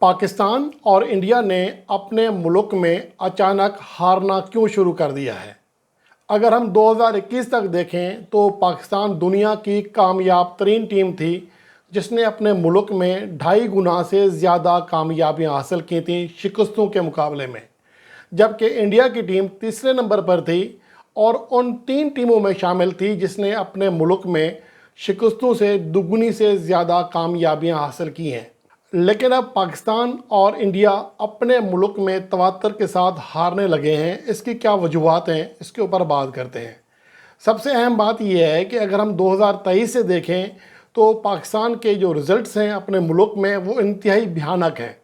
पाकिस्तान और इंडिया ने अपने मुल्क में अचानक हारना क्यों शुरू कर दिया है। अगर हम 2021 तक देखें तो पाकिस्तान दुनिया की कामयाब तरीन टीम थी जिसने अपने मुल्क में 2.5 गुना से ज़्यादा कामयाबियां हासिल की थी शिकस्तों के मुकाबले में, जबकि इंडिया की टीम तीसरे नंबर पर थी और उन 3 टीमों में शामिल थी जिसने अपने मुल्क में शिकस्तों से दुगनी से ज़्यादा कामयाबियां हासिल की हैं। लेकिन अब पाकिस्तान और इंडिया अपने मुल्क में तवातर के साथ हारने लगे हैं। इसकी क्या वजूहत हैं, इसके ऊपर बात करते हैं। सबसे अहम बात यह है कि अगर हम 2023 से देखें तो पाकिस्तान के जो रिज़ल्ट्स हैं अपने मुल्क में वो इंतहाई भयानक हैं,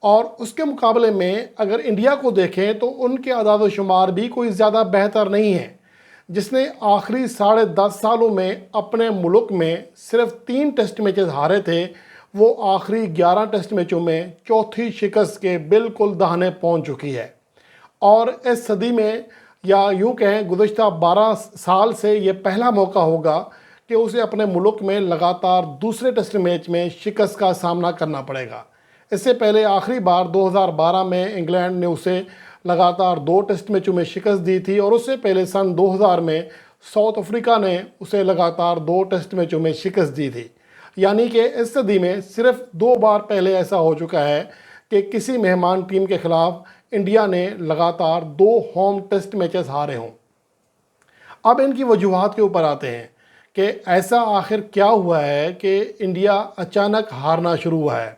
और उसके मुकाबले में अगर इंडिया को देखें तो उनके आदाद व शुमार भी कोई ज़्यादा बेहतर नहीं है, जिसने आखिरी 10.5 सालों में अपने मुल्क में सिर्फ 3 टेस्ट मैचेस हारे थे। वो आखिरी 11 टेस्ट मैचों में चौथी शिकस्त के बिल्कुल दहाने पहुंच चुकी है, और इस सदी में या यूं कहें गुज़श्ता 12 साल से ये पहला मौका होगा कि उसे अपने मुल्क में लगातार दूसरे टेस्ट मैच में शिकस्त का सामना करना पड़ेगा। इससे पहले आखिरी बार 2012 में इंग्लैंड ने उसे लगातार 2 टेस्ट मैचों में शिकस्त दी थी, और उससे पहले सन 2000 में साउथ अफ्रीका ने उसे लगातार 2 टेस्ट मैचों में शिकस्त दी थी। यानी कि इस सदी में सिर्फ 2 बार पहले ऐसा हो चुका है कि किसी मेहमान टीम के खिलाफ इंडिया ने लगातार 2 होम टेस्ट मैचेस हारे हों। अब इनकी वजूहत के ऊपर आते हैं कि ऐसा आखिर क्या हुआ है कि इंडिया अचानक हारना शुरू हुआ है।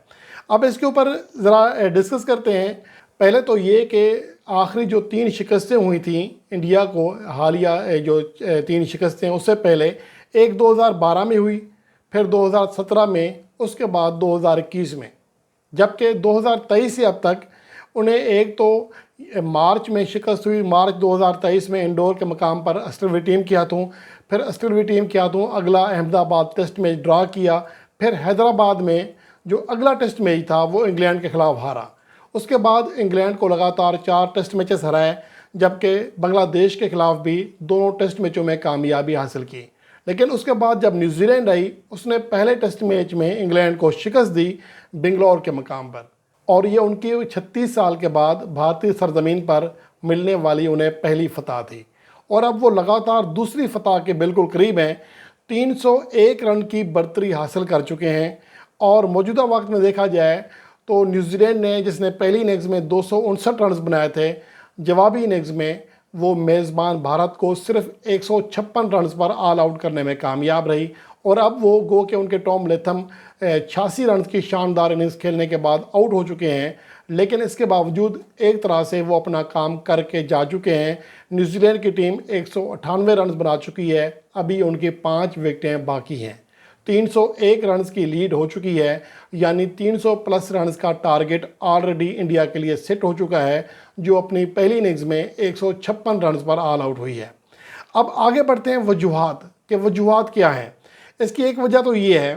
अब इसके ऊपर ज़रा डिस्कस करते हैं। पहले तो ये कि आखिरी जो 3 शिकस्तें हुई थी इंडिया को, हालिया जो 3 शिकस्तें, उससे पहले एक 2012 में हुई, फिर 2017 में, उसके बाद 2021 में, जबकि 2023 से अब तक उन्हें एक तो मार्च में शिकस्त हुई। मार्च 2023 में इंदौर के मकाम पर ऑस्ट्रेलिया टीम के हाथों, फिर ऑस्ट्रेलिया टीम के हाथों अगला अहमदाबाद टेस्ट मैच ड्रा किया, फिर हैदराबाद में जो अगला टेस्ट मैच था वो इंग्लैंड के खिलाफ हारा। उसके बाद इंग्लैंड को लगातार 4 टेस्ट मैचेस हराए, जबकि बांग्लादेश के खिलाफ भी दोनों टेस्ट मैचों में कामयाबी हासिल की। लेकिन उसके बाद जब न्यूजीलैंड आई, उसने पहले टेस्ट मैच में इंग्लैंड को शिकस्त दी बेंगलोर के मकाम पर, और ये उनकी 36 साल के बाद भारतीय सरजमीन पर मिलने वाली उन्हें पहली फतह थी, और अब वो लगातार दूसरी फतह के बिल्कुल करीब हैं। 301 रन की बढ़तरी हासिल कर चुके हैं, और मौजूदा वक्त में देखा जाए तो न्यूजीलैंड ने, जिसने पहली इनिंग्स में 259 रन बनाए थे, जवाबी इनिंग्स में वो मेज़बान भारत को सिर्फ 156 रन पर ऑल आउट करने में कामयाब रही, और अब वो गो के उनके टॉम लेथम 86 रन की शानदार इनिंग्स खेलने के बाद आउट हो चुके हैं। लेकिन इसके बावजूद एक तरह से वो अपना काम करके जा चुके हैं। न्यूजीलैंड की टीम 198 रन बना चुकी है, अभी उनकी 5 विकेटें बाकी हैं। 301 रन की लीड हो चुकी है, यानी 300 प्लस रन का टारगेट ऑलरेडी इंडिया के लिए सेट हो चुका है, जो अपनी पहली इनिंग्स में 156 रन पर ऑल आउट हुई है। अब आगे बढ़ते हैं वजूहत के। वजूहत क्या हैं? इसकी एक वजह तो ये है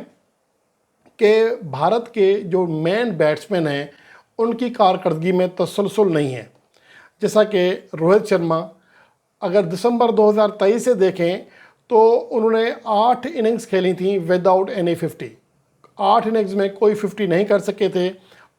कि भारत के जो मेन बैट्समैन हैं उनकी कारकर्दगी में तसलसल नहीं है। जैसा कि रोहित शर्मा, अगर दिसंबर 2023 से देखें तो उन्होंने 8 इनिंग्स खेली थी विदाउट एनी 50। 8 इनिंग्स में कोई 50 नहीं कर सके थे,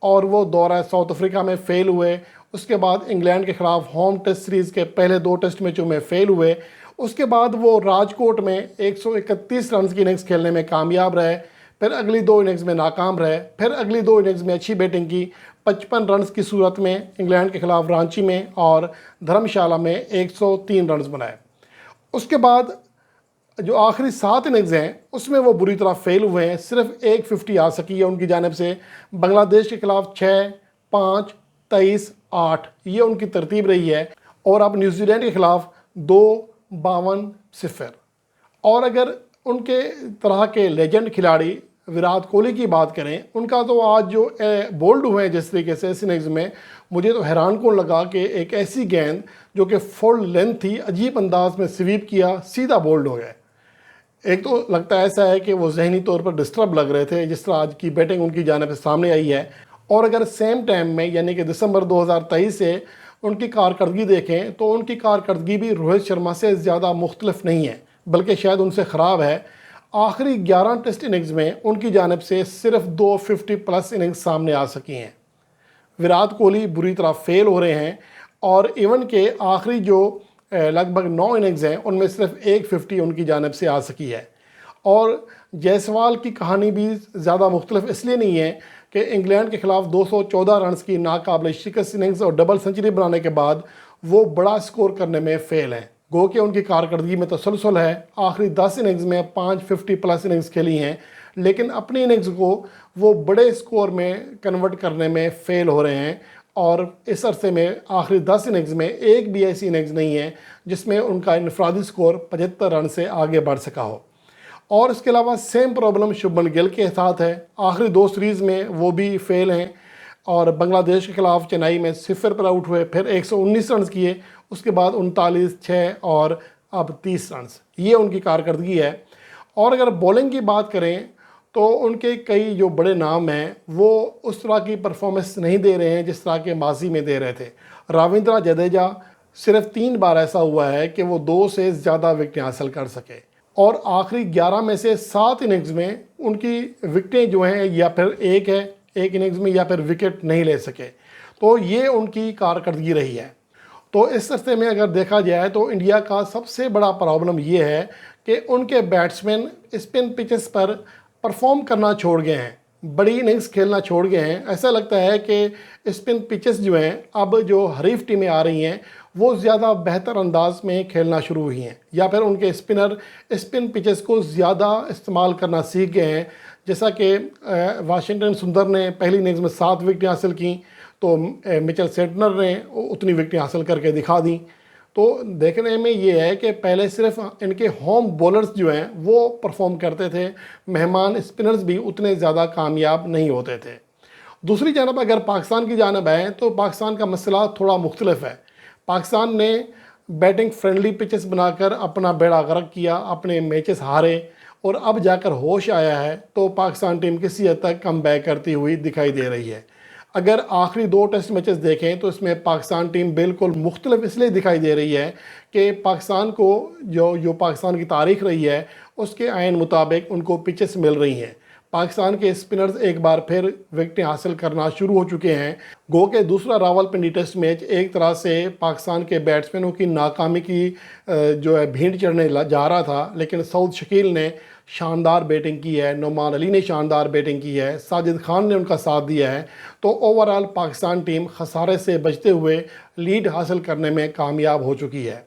और वो दौरा साउथ अफ्रीका में फेल हुए। उसके बाद इंग्लैंड के खिलाफ होम टेस्ट सीरीज़ के पहले 2 टेस्ट मैचों में फेल हुए। उसके बाद वो राजकोट में 131 रन की इनिंग्स खेलने में कामयाब रहे, फिर अगली 2 इनिंग्स में नाकाम रहे, फिर अगली 2 इनिंग्स में अच्छी बैटिंग की, 55 रन की सूरत में इंग्लैंड के खिलाफ रांची में और धर्मशाला में 103 रन बनाए। उसके बाद जो आखिरी 7 इनिंग्स हैं उसमें वो बुरी तरह फेल हुए हैं। सिर्फ एक 50 आ सकी है उनकी जानिब से। बांग्लादेश के खिलाफ 6, 5, 23, 8 ये उनकी तरतीब रही है, और अब न्यूजीलैंड के खिलाफ 2, 52, 0। और अगर उनके तरह के लेजेंड खिलाड़ी विराट कोहली की बात करें, उनका तो आज जो बोल्ड हुए हैं जिस तरीके से इस इनिंग्स में, मुझे तो हैरान कौन लगा कि एक ऐसी गेंद जो कि फुल लेंथ थी, अजीब अंदाज में स्वीप किया, सीधा बोल्ड हो गए। एक तो लगता है ऐसा है कि वो जहनी तौर पर डिस्टर्ब लग रहे थे जिस तरह आज की बैटिंग उनकी जानिब से सामने आई है। और अगर सेम टाइम में यानी कि दिसंबर 2023 से उनकी कारकर्दगी देखें तो उनकी कारकर्दगी भी रोहित शर्मा से ज़्यादा मुख्तलिफ नहीं है, बल्कि शायद उनसे ख़राब है। आखिरी 11 टेस्ट इनिंग्स में उनकी जानिब से सिर्फ 250+ इनिंग्स सामने आ सकी हैं। विराट कोहली बुरी तरह फेल हो रहे हैं और इवन के आखिरी जो लगभग 9 इनिंग्स हैं उनमें सिर्फ 150 उनकी जानिब से आ सकी है। और जायसवाल की कहानी भी ज़्यादा मुख्तलिफ इसलिए नहीं है कि इंग्लैंड के खिलाफ 214 रन्स की नाकाबिल शिकस्त इनिंग्स और डबल सेंचुरी बनाने के बाद वो बड़ा स्कोर करने में फेल हैं। गो कि उनकी कारकर्दगी में तसलसल है, आखिरी 10 इनिंग्स में 550+ इनिंग्स खेली हैं, लेकिन अपनी इनिंग्स को वो बड़े स्कोर में कन्वर्ट करने में फेल हो रहे हैं। और इस अरसे में आखिरी 10 इनिंग्स में एक भी ऐसी इनिंग्स नहीं है जिसमें उनका इनफरादी स्कोर 75 रन से आगे बढ़ सका हो। और इसके अलावा सेम प्रॉब्लम शुभमन गिल के साथ है। आखिरी 2 सीरीज़ में वो भी फेल हैं और बांग्लादेश के खिलाफ चेन्नई में 0 पर आउट हुए, फिर 119 रन किए, उसके बाद 39, 6 और अब 30 रन। ये उनकी कारकर्दगी है। और अगर बॉलिंग की बात करें तो उनके कई जो बड़े नाम हैं वो उस तरह की परफॉर्मेंस नहीं दे रहे हैं जिस तरह के माजी में दे रहे थे। रविंद्र जडेजा सिर्फ 3 बार ऐसा हुआ है कि वो 2 से ज़्यादा विकेटें हासिल कर सके और आखिरी 11 में से 7 इनिंग्स में उनकी विकेटें जो हैं या फिर एक इनिंग्स में या फिर विकेट नहीं ले सके। तो ये उनकी कारकर्दगी रही है। तो इस अरसे में अगर देखा जाए तो इंडिया का सबसे बड़ा प्रॉब्लम ये है कि उनके बैट्समैन स्पिन पिचेस पर परफॉर्म करना छोड़ गए हैं, बड़ी इनिंग्स खेलना छोड़ गए हैं। ऐसा लगता है कि स्पिन पिचेस जो हैं अब जो हरीफ टीमें आ रही हैं वो ज़्यादा बेहतर अंदाज में खेलना शुरू हुई हैं या फिर उनके स्पिनर स्पिन पिचेस को ज़्यादा इस्तेमाल करना सीख गए हैं। जैसा कि वाशिंगटन सुंदर ने पहली इनिंग्स में 7 विकेटें हासिल की तो मिचेल सेंटनर ने उतनी विकेटें हासिल करके दिखा दी। तो देखने में ये है कि पहले सिर्फ इनके होम बॉलर्स जो हैं वो परफॉर्म करते थे, मेहमान स्पिनर्स भी उतने ज़्यादा कामयाब नहीं होते थे। दूसरी जानब अगर पाकिस्तान की जानब आए तो पाकिस्तान का मसला थोड़ा मुख्तलिफ है। पाकिस्तान ने बैटिंग फ्रेंडली पिचेस बनाकर अपना बेड़ा गर्क किया, अपने मैचेस हारे और अब जाकर होश आया है तो पाकिस्तान टीम किसी हद तक कम बैक करती हुई दिखाई दे रही है। अगर आखिरी 2 टेस्ट मैचेस देखें तो इसमें पाकिस्तान टीम बिल्कुल मुख्तलिफ इसलिए दिखाई दे रही है कि पाकिस्तान को जो पाकिस्तान की तारीख रही है उसके आइन मुताबिक उनको पिचेस मिल रही हैं। पाकिस्तान के स्पिनर्स एक बार फिर विकेटें हासिल करना शुरू हो चुके हैं। गो के दूसरा रावलपिंडी टेस्ट मैच एक तरह से पाकिस्तान के बैट्समैनों की नाकामी की जो है भीड़ चढ़ने जा रहा था, लेकिन सऊद शकील ने शानदार बैटिंग की है, नुमान अली ने शानदार बैटिंग की है, साजिद खान ने उनका साथ दिया है। तो ओवरऑल पाकिस्तान टीम खसारे से बचते हुए लीड हासिल करने में कामयाब हो चुकी है।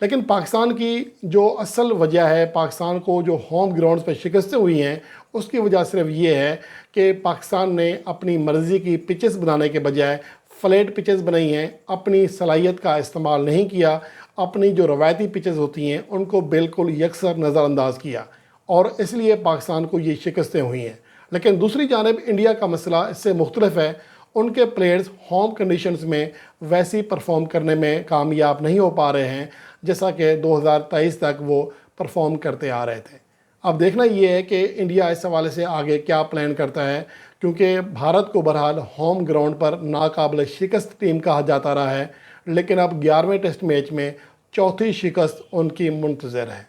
लेकिन पाकिस्तान की जो असल वजह है, पाकिस्तान को जो होम ग्राउंड्स पर शिकस्तें हुई हैं उसकी वजह सिर्फ ये है कि पाकिस्तान ने अपनी मर्ज़ी की पिचेस बनाने के बजाय फ्लैट पिचेस बनाई हैं, अपनी सलाहियत का इस्तेमाल नहीं किया, अपनी जो रवायती पिचेस होती हैं उनको बिल्कुल यकसर नज़रअंदाज किया और इसलिए पाकिस्तान को ये शिकस्तें हुई हैं। लेकिन दूसरी जानिब इंडिया का मसला इससे मुख्तलिफ है। उनके प्लेयर्स होम कंडीशंस में वैसी परफॉर्म करने में कामयाब नहीं हो पा रहे हैं जैसा कि 2023 तक वो परफॉर्म करते आ रहे थे। अब देखना ये है कि इंडिया इस हवाले से आगे क्या प्लान करता है, क्योंकि भारत को बहरहाल होम ग्राउंड पर नाकाबिल शिकस्त टीम कहा जाता रहा है, लेकिन अब 11वें टेस्ट मैच में चौथी शिकस्त उनकी मुंतज़र है।